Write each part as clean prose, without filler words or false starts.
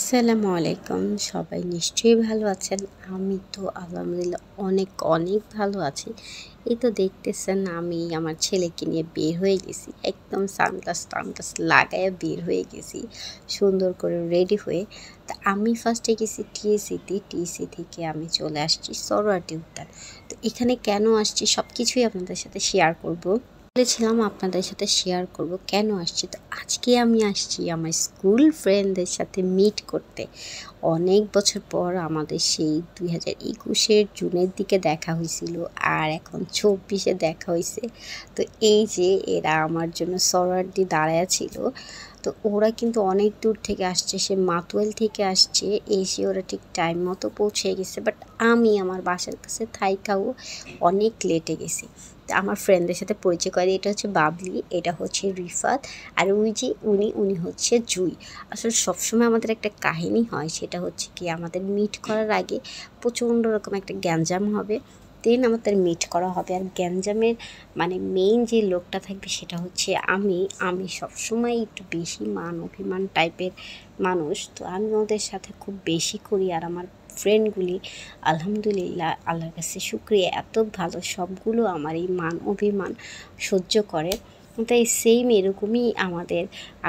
আসসালামু আলাইকুম। সবাই নিশ্চয়ই ভালো আছেন। আমি তো আলহামদুলিল্লাহ অনেক অনেক ভালো আছি। এই তো দেখতেছেন আমি আমার ছেলেকে নিয়ে বের হয়ে গেছি। একদম সানগ্লাস টানগ্লাস লাগাইয়া বের হয়ে গেছি। সুন্দর করে রেডি হয়ে। তা আমি ফার্স্টে গেছি টিএসসিতে। টিএসসি থেকে আমি চলে আসছি সরোয়ার্দী উদ্যান। তো এখানে কেন আসছি সব কিছুই আপনাদের সাথে শেয়ার করব। বলেছিলাম আপনাদের সাথে শেয়ার করব কেন আসছি। তো আজকে আমি আসছি আমার স্কুল ফ্রেন্ডদের সাথে মিট করতে। অনেক বছর পর আমাদের সেই 2021-এর জুনের দিকে দেখা হয়েছিল, আর এখন 24-এ দেখা হয়েছে। তো এই যে এরা আমার জন্য সরোয়ার্দী দাঁড়ায়া ছিল। তো ওরা কিন্তু অনেক দূর থেকে আসছে, সে মাতুয়াইল থেকে আসছে। এসে ওরা ঠিক টাইম মতো পৌঁছে গেছে, বাট আমি আমার বাসার কাছে থাইকাও অনেক লেটে গেছি। আমার ফ্রেন্ডদের সাথে পরিচয় করে, এটা হচ্ছে বাবলি, এটা হচ্ছে রিফাত, আর ওই যে উনি হচ্ছে জুই। আসলে সবসময় আমাদের একটা কাহিনী হয়, সেটা হচ্ছে কি আমাদের মিট করার আগে প্রচণ্ড রকম একটা গ্যাঞ্জাম হবে, দেন আমাদের মিট করা হবে। আর গ্যাঞ্জামের মানে মেইন যে লোকটা থাকবে সেটা হচ্ছে আমি সবসময় একটু বেশি মান অভিমান টাইপের মানুষ, তো আমি ওদের সাথে খুব বেশি করি। আর আমার ফ্রেন্ডগুলি আলহামদুলিল্লাহ আল্লাহর কাছে শুক্রিয়া এত ভালো, সবগুলো আমার এই মান অভিমান সহ্য করে। তাই সেম এরকমই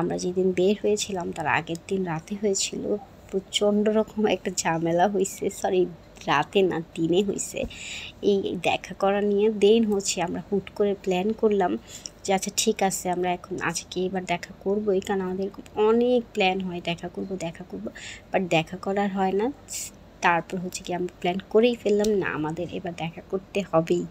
আমরা যেদিন বের হয়েছিলাম তার আগের দিন রাতে হয়েছিল প্রচণ্ড রকম একটা ঝামেলা হয়েছে, সরি রাতে না দিনে হয়েছে এই দেখা করা নিয়ে। দেন হচ্ছে আমরা হুট করে প্ল্যান করলাম যে আচ্ছা ঠিক আছে আমরা এখন আজকে এবার দেখা করবোই, কারণ আমাদের অনেক প্ল্যান হয় দেখা করব, বাট দেখা করার হয় না। তারপর হচ্ছে কি আমরা প্ল্যান করেই ফেললাম না আমাদের এবার দেখা করতে হবেই।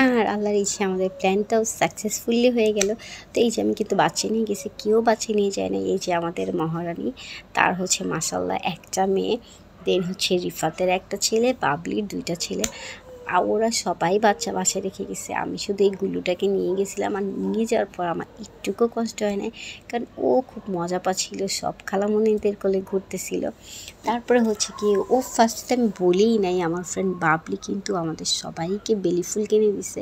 আর আল্লাহর ইচ্ছে আমাদের প্ল্যানটাও সাকসেসফুলি হয়ে গেল। তো এই যে আমি কিন্তু বাচ্চা নিয়ে গেছি, কেউ বাচ্চা নিয়ে যায় না। এই যে আমাদের মহারানী, তার হচ্ছে মাশাল্লাহ একটা মেয়ে, দেন হচ্ছে রিফাতের একটা ছেলে, বাবলির দুইটা ছেলে। আর ওরা সবাই বাচ্চা বাসায় রেখে গেছে, আমি শুধু এই গুল্লুটাকে নিয়ে গেছিলাম। আর নিয়ে যাওয়ার পর আমার একটুকু কষ্ট হয় না, কারণ ও খুব মজা পাচ্ছিল, সব খালামণিদের কোলে ঘুরতেছিল। তারপরে হচ্ছে কি ও ফার্স্টে আমি বলেই নাই, আমার ফ্রেন্ড বাবলি কিন্তু আমাদের সবাইকে বেলি ফুল কিনে দিছে।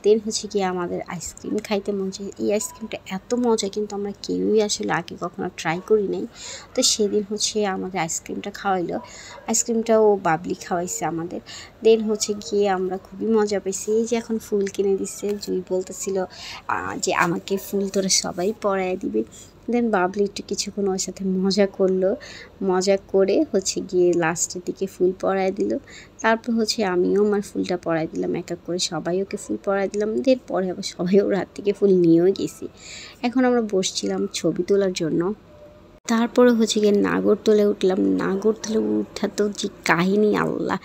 দেন হচ্ছে কি আমাদের আইসক্রিম খাইতে মন চাই, এই আইসক্রিমটা এত মজা কিন্তু আমরা কেউই আসলে আগে কখনো ট্রাই করি নাই। তো সেদিন হচ্ছে আমাদের আইসক্রিমটা খাওয়াইলো, আইসক্রিমটাও বাবলি খাওয়াইছে আমাদের। দেন হচ্ছে গিয়ে আমরা খুবই মজা পেয়েছি। এই যে এখন ফুল কিনে দিচ্ছে, জুই বলতেছিল যে আমাকে ফুল তোরা সবাই পরায় দিবে। দেন বাবলি একটু কিছুক্ষণ ওর সাথে মজা করলো, মজা করে হচ্ছে গিয়ে লাস্টের দিকে ফুল পরায় দিল। তারপর হচ্ছে আমিও আমার ফুলটা পরায় দিলাম, এক এক করে সবাই ওকে ফুল পরায় দিলাম। দেন পরে আবার সবাই ওর হাত থেকে ফুল নিয়েও গেছি। এখন আমরা বসছিলাম ছবি তোলার জন্য। তারপরে হচ্ছে গিয়ে নাগরদোলে উঠলাম। নাগরদোলে উঠা তো যে কাহিনী আল্লাহ,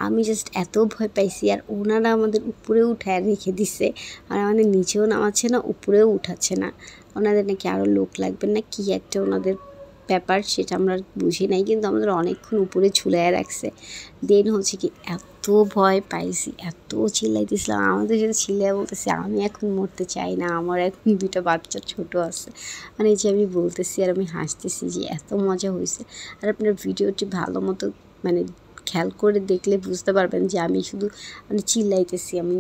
আমি জাস্ট এত ভয় পাইছি। আর ওনারা আমাদের উপরে উঠায় রেখে দিছে, আর আমাদের নিচেও নামাচ্ছে না, উপরেও উঠাচ্ছে না। ওনাদের নাকি আরও লোক লাগবে না কি একটা ওনাদের ব্যাপার, সেটা আমরা বুঝি নাই, কিন্তু আমাদের অনেকক্ষণ উপরে ঝুলাইয়া রাখছে। দেন হচ্ছে কি এত ভয় পাইছি, এত চিল্লাইতেছিলাম, আমাদের সাথে চিল্লাইয়া বলতেছি আমি এখন মরতে চাই না, আমার এখন দুটো বাচ্চা ছোট আছে। মানে এই যে আমি বলতেছি আর আমি হাসতেছি যে এত মজা হয়েছে। আর আপনার ভিডিওটি ভালো মতো মানে খেয়াল করে দেখলে বুঝতে পারবেন যে আমি শুধু মানে চিল্লাইতেছি। আমি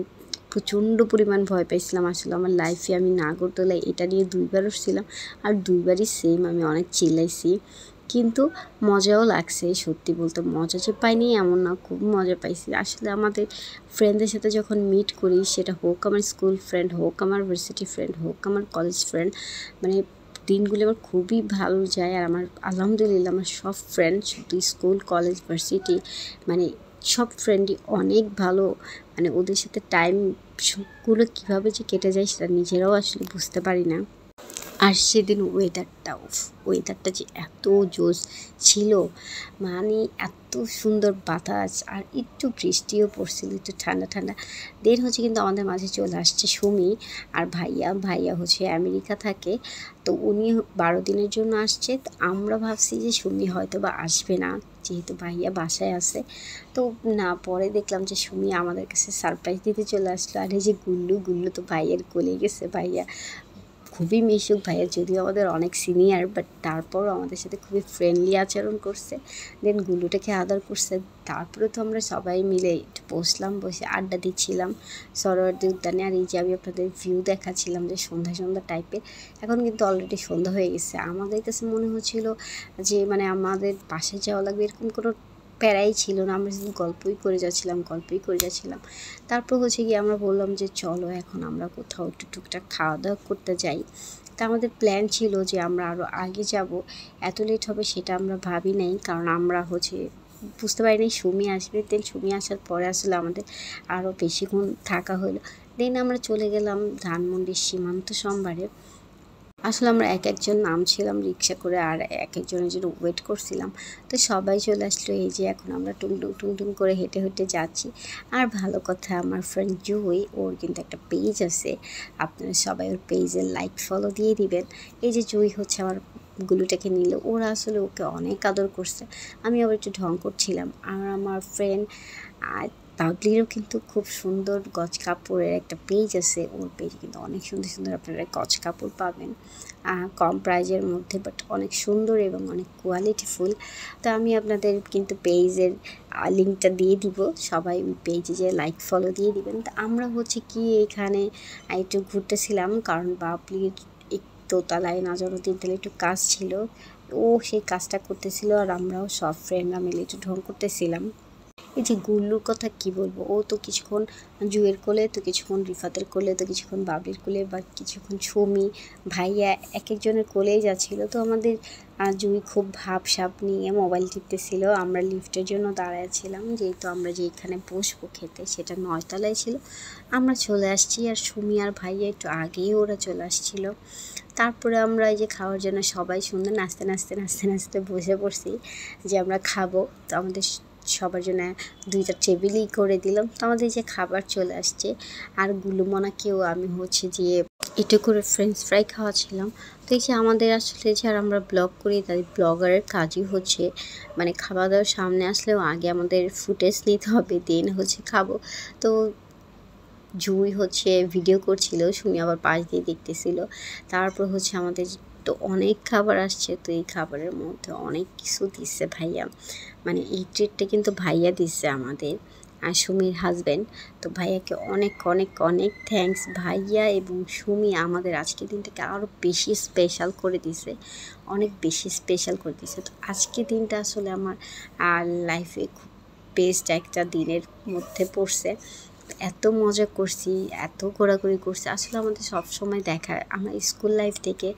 প্রচণ্ড পরিমাণ ভয় পাইছিলাম। আসলে আমার লাইফে আমি নাগরদোলায় এটা নিয়ে 2বার উঠছিলাম, আর 2বারই সেম আমি অনেক চিল্লাইছি, কিন্তু মজাও লাগছে। সত্যি বলতে মজা যে পাইনি এমন না, খুব মজা পাইছি। আসলে আমাদের ফ্রেন্ডদের সাথে যখন মিট করি, সেটা হোক আমার স্কুল ফ্রেন্ড, হোক আমার ভার্সিটি ফ্রেন্ড, হোক আমার কলেজ ফ্রেন্ড, মানে দিনগুলো আমার খুবই ভালো যায়। আর আমার আলহামদুলিল্লাহ আমার সব ফ্রেন্ড, শুধু স্কুল কলেজ ভার্সিটি মানে সব ফ্রেন্ডই অনেক ভালো। মানে ওদের সাথে টাইমগুলো কীভাবে যে কেটে যায় সেটা নিজেরাও আসলে বুঝতে পারি না। আর সেদিন ওয়েদারটা যে এত জোস ছিল, মানে এত সুন্দর বাতাস, আর একটু বৃষ্টিও পড়ছিল, একটু ঠান্ডা ঠান্ডা। দেন হচ্ছে কিন্তু আমাদের মাঝে চলে আসছে সুমি আর ভাইয়া হচ্ছে আমেরিকা থাকে। তো উনি 12 দিনের জন্য আসছে। তো আমরা ভাবছি যে সুমি হয়তো বা আসবে না, যেহেতু ভাইয়া বাসায় আছে। তো না, পরে দেখলাম যে সুমি আমাদের কাছে সারপ্রাইজ দিতে চলে আসলো। আর এই যে গুল্লু তো ভাইয়ের কোলে গেছে। ভাইয়া খুবই মিশুক ভাইয়া, যদিও আমাদের অনেক সিনিয়র, বাট তারপরও আমাদের সাথে খুবই ফ্রেন্ডলি আচরণ করছে। দেন গুল্লুটাকে আদর করছে। তারপরে তো আমরা সবাই মিলে একটু বসলাম, বসে আড্ডা দিচ্ছিলাম সরোয়ার্দী উদ্যানে। আর এই যে আমি আপনাদের ভিউ দেখাচ্ছিলাম যে সন্ধ্যা সন্ধ্যা টাইপের। এখন কিন্তু অলরেডি সন্ধ্যা হয়ে গেছে। আমাদের কাছে মনে হচ্ছিল যে মানে আমাদের বাসায় যাওয়া লাগবে, এরকম কোনো প্যারাই ছিল না। আমরা শুধু গল্পই করে যাচ্ছিলাম। তারপর হচ্ছে গিয়ে আমরা বললাম যে চলো এখন আমরা কোথাও একটু টুকটাক খাওয়া দাওয়া করতে যাই। তা আমাদের প্ল্যান ছিল যে আমরা আরও আগে যাব, এত লেট হবে সেটা আমরা ভাবি নাই, কারণ আমরা হচ্ছে বুঝতে পারিনি সুমি আসবে। দেন সুমি আসার পরে আসলে আমাদের আরও বেশিক্ষণ থাকা হলো। দেন আমরা চলে গেলাম ধানমন্ডির সীমান্ত সম্ভারে। আসলে আমরা এক একজন নামছিলাম রিক্সা করে, আর এক একজনের জন্য ওয়েট করছিলাম। তো সবাই চলে আসলো। এই যে এখন আমরা টুং করে হেঁটে হেঁটে যাচ্ছি। আর ভালো কথা, আমার ফ্রেন্ড জুই, ওর কিন্তু একটা পেজ আছে, আপনারা সবাই ওর পেজে লাইক ফলো দিয়ে দিবেন। এই যে জুই হচ্ছে আমার গুলুটাকে নিল, ওরা আসলে ওকে অনেক আদর করছে। আমি আবার একটু ঢং করছিলাম। আর আমার ফ্রেন্ড পাবলিরও কিন্তু খুব সুন্দর গজ কাপড়ের একটা পেজ আছে, ওর পেজে কিন্তু অনেক সুন্দর সুন্দর আপনারা গজ কাপড় পাবেন কম প্রাইজের মধ্যে, বাট অনেক সুন্দর এবং অনেক কোয়ালিটিফুল। তো আমি আপনাদের কিন্তু পেজের লিঙ্কটা দিয়ে দিব, সবাই ওই পেজে যে লাইক ফলো দিয়ে দিবেন। তো আমরা হচ্ছে কি এখানে একটু ঘুরতেছিলাম, কারণ বাবলির দোতলায় না যেন তিনতলায় একটু কাজ ছিল, ও সেই কাজটা করতেছিল, আর আমরাও সব ফ্রেন্ডরা মিলে একটু ঢং করতেছিলাম। এই যে গুল্লুর কথা কি বলবো, ও তো কিছুক্ষণ জুয়ের কোলে, তো কিছুক্ষণ রিফাতের কোলে, তো কিছুক্ষণ বাবলির কোলে, বা কিছুক্ষণ সুমি ভাইয়া এক একজনের কোলেই যাচ্ছিলো। তো আমাদের জুই খুব ভাবসাব নিয়ে মোবাইল টিপতেছিল। আমরা লিফটের জন্য দাঁড়াচ্ছিলাম, যেহেতু আমরা যেখানে বসবো খেতে সেটা 9 তলায় ছিল। আমরা চলে আসছি, আর সুমি আর ভাইয়া একটু আগেই ওরা চলে আসছিল। তারপরে আমরা এই যে খাওয়ার জন্য সবাই সুন্দর নাচতে বসে পড়ছি যে আমরা খাবো। তো আমাদের সবার জন্য 2টা টেবিলই করে দিলাম। তো আমাদের যে খাবার চলে আসছে, আর গুলুমনাকেও আমি হচ্ছে যে একটু করে ফ্রেঞ্চ ফ্রাই খাওয়াছিলাম। তো এই যে আমাদের আসলে যারা আমরা ব্লগ করি, তাদের ব্লগারের কাজই হচ্ছে মানে খাওয়া দাওয়ার সামনে আসলেও আগে আমাদের ফুটেজ নিতে হবে, দেন হচ্ছে খাবো। তো জুই হচ্ছে ভিডিও করছিল, সুমি আবার পাশ দিয়ে দেখতেছিল। তারপর হচ্ছে আমাদের তো অনেক খাবার আসছে। তো এই খাবারের মধ্যে অনেক কিছু দিচ্ছে ভাইয়া, মানে এই ট্রিটটা কিন্তু ভাইয়া দিচ্ছে আমাদের, আর সুমির হাজব্যান্ড। তো ভাইয়াকে অনেক অনেক অনেক থ্যাঙ্কস। ভাইয়া এবং সুমি আমাদের আজকের দিনটাকে আরও বেশি স্পেশাল করে দিছে, অনেক বেশি স্পেশাল করে দিছে। তো আজকের দিনটা আসলে আমার লাইফে খুব বেস্ট একটা দিনের মধ্যে পড়ছে। এত মজা করছি, এত ঘোরাঘুরি করছি। আসলে আমাদের সব সময় দেখা, আমরা স্কুল লাইফ থেকে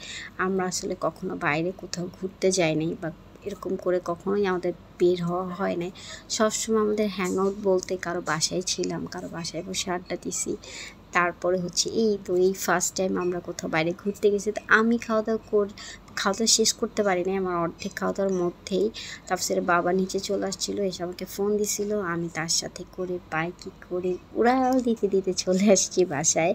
আমরা আসলে কখনো বাইরে কোথাও ঘুরতে যাই নাই, বা এরকম করে কখনোই আমাদের বের হওয়া হয় নাই। সবসময় আমাদের হ্যাং আউট বলতে কারো বাসায় ছিলাম, কারো বাসায় বসে আড্ডা দিছি। তারপরে হচ্ছে এই ফার্স্ট টাইম আমরা কোথাও বাইরে ঘুরতে গেছি। তো আমি খাওয়া দাওয়া শেষ করতে পারি নাই, আমার অর্ধেক খাওয়া দাওয়ার মধ্যেই তারপরে বাবা নিচে চলে আসছিলো, এসে আমাকে ফোন দিছিল। আমি তার সাথে করে বাইকে করে উড়াল দিতে চলে আসছি বাসায়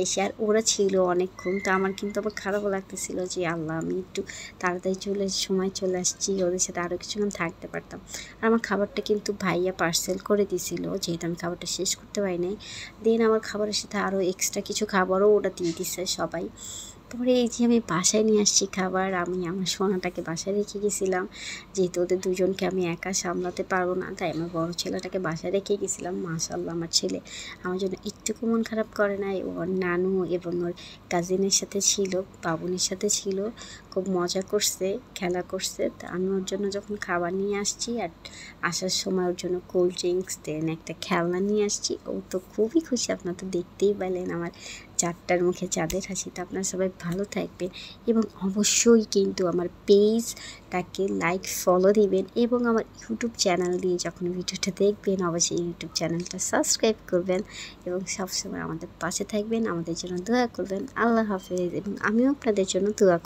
এসে। আর ওরা ছিল অনেকক্ষণ। তো আমার কিন্তু আবার খারাপও লাগতেছিল যে আল্লাহ, আমি একটু তাড়াতাড়ি সময় চলে আসছি, ওদের সাথে আরও কিছুক্ষণ থাকতে পারতাম। আর আমার খাবারটা কিন্তু ভাইয়া পার্সেল করে দিছিল, যেহেতু আমি খাবারটা শেষ করতে পারি নাই। দেন আমার খাবারের সাথে আরও এক্সট্রা কিছু খাবারও ওরা দিয়ে দিচ্ছে সবাই। পরে এই যে আমি বাসায় নিয়ে আসছি খাবার, আমি আমার সোনাটাকে বাসায় রেখে গেছিলাম, যেহেতু ওদের দুজনকে আমি একা সামলাতে পারবো না, তাই আমার বড় ছেলেটাকে বাসায় রেখে গেছিলাম। মাশাআল্লাহ, আমার ছেলে আমার জন্য একটুকু মন খারাপ করে নাই। ওর নানু এবং ওর কাজিনের সাথে ছিল, বাবুনির সাথে ছিল, খুব মজা করছে, খেলা করছে। তা আমি ওর জন্য যখন খাবার নিয়ে আসছি, আর আসার সময় ওর জন্য কোল্ড ড্রিঙ্কস, দেন একটা খেলনা নিয়ে আসছি, ও তো খুবই খুশি। আপনারা তো দেখতেই পেলেন আমার চারটার মুখে চাঁদের হাসি। তো আপনারা সবাই ভালো থাকবেন, এবং অবশ্যই কিন্তু আমার পেজটাকে লাইক ফলো দিবেন, এবং আমার ইউটিউব চ্যানেল দিয়ে যখন ভিডিওটা দেখবেন অবশ্যই ইউটিউব চ্যানেলটা সাবস্ক্রাইব করবেন, এবং সবসময় আমাদের পাশে থাকবেন, আমাদের জন্য দোয়া করবেন। আল্লাহ হাফেজ, এবং আমিও আপনাদের জন্য দোয়া